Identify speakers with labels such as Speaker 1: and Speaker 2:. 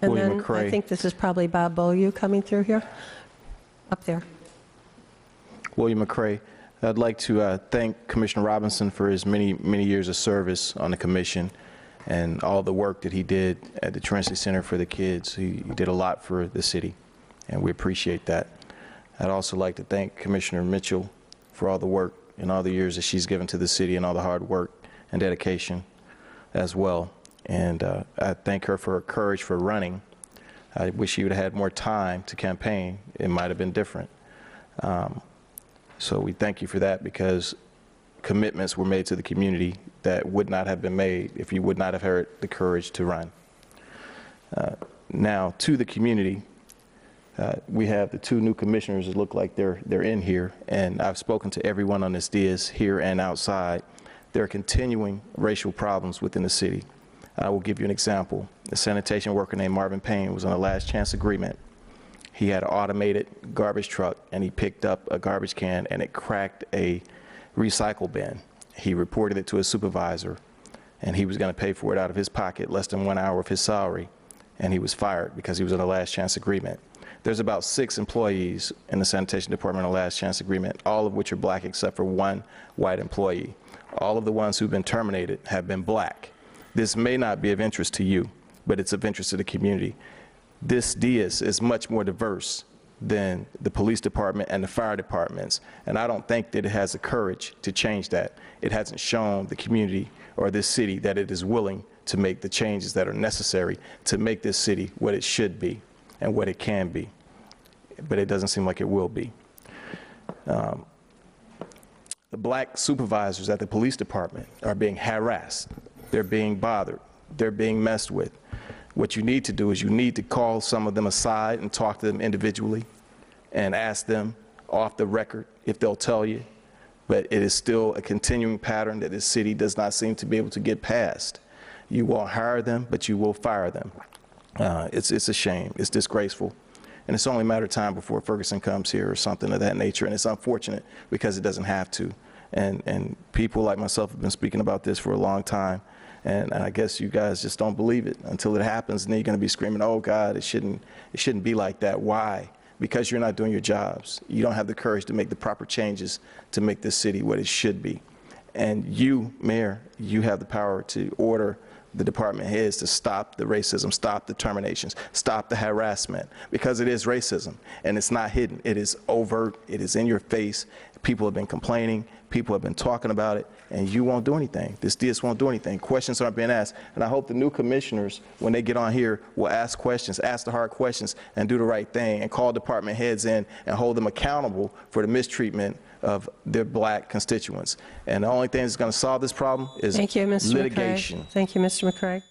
Speaker 1: And
Speaker 2: William
Speaker 1: then
Speaker 2: McCray.
Speaker 1: I think this is probably Bob Beaulieu coming through here, up there.
Speaker 2: William McCray. I'd like to thank Commissioner Robinson for his many years of service on the commission and all the work that he did at the Truancy Center for the kids. He did a lot for the city, and we appreciate that. I'd also like to thank Commissioner Mitchell for all the work and all the years that she's given to the city and all the hard work and dedication as well. And I thank her for her courage for running. I wish she would have had more time to campaign. It might have been different. So we thank you for that, because commitments were made to the community that would not have been made if you would not have had the courage to run. Now, to the community, we have the two new commissioners that look like they're in here, and I've spoken to everyone on this dais here and outside. There are continuing racial problems within the city. I will give you an example. A sanitation worker named Marvin Payne was on a last chance agreement. He had an automated garbage truck, and he picked up a garbage can and it cracked a recycle bin. He reported it to his supervisor, and he was going to pay for it out of his pocket, less than 1 hour of his salary, and he was fired because he was on a last chance agreement. There's about 6 employees in the sanitation department on a last chance agreement, all of which are black except for 1 white employee. All of the ones who've been terminated have been black. This may not be of interest to you, but it's of interest to the community. This dais is much more diverse than the police department and the fire departments, and I don't think that it has the courage to change that. It hasn't shown the community or this city that it is willing to make the changes that are necessary to make this city what it should be and what it can be, but it doesn't seem like it will be. The black supervisors at the police department are being harassed. They're being bothered. They're being messed with. What you need to do is you need to call some of them aside and talk to them individually and ask them off the record if they'll tell you. But it is still a continuing pattern that this city does not seem to be able to get past. You won't hire them, but you will fire them. It's a shame. It's disgraceful. And it's only a matter of time before Ferguson comes here or something of that nature. And it's unfortunate because it doesn't have to. And people like myself have been speaking about this for a long time. And I guess you guys just don't believe it until it happens, and then you're going to be screaming, "Oh God, it shouldn't be like that." Why? Because you're not doing your jobs. You don't have the courage to make the proper changes to make this city what it should be. And you, Mayor, you have the power to order the department heads to stop the racism, stop the terminations, stop the harassment, because it is racism, and it's not hidden. It is overt. It is in your face. People have been complaining. People have been talking about it, and you won't do anything. This dais won't do anything. Questions aren't being asked, and I hope the new commissioners, when they get on here, will ask questions, ask the hard questions, and do the right thing, and call department heads in and hold them accountable for the mistreatment of their black constituents. And the only thing that's going to solve this problem is
Speaker 1: Thank you, Mr.
Speaker 2: litigation.
Speaker 1: McCray. Thank you, Mr. McCray.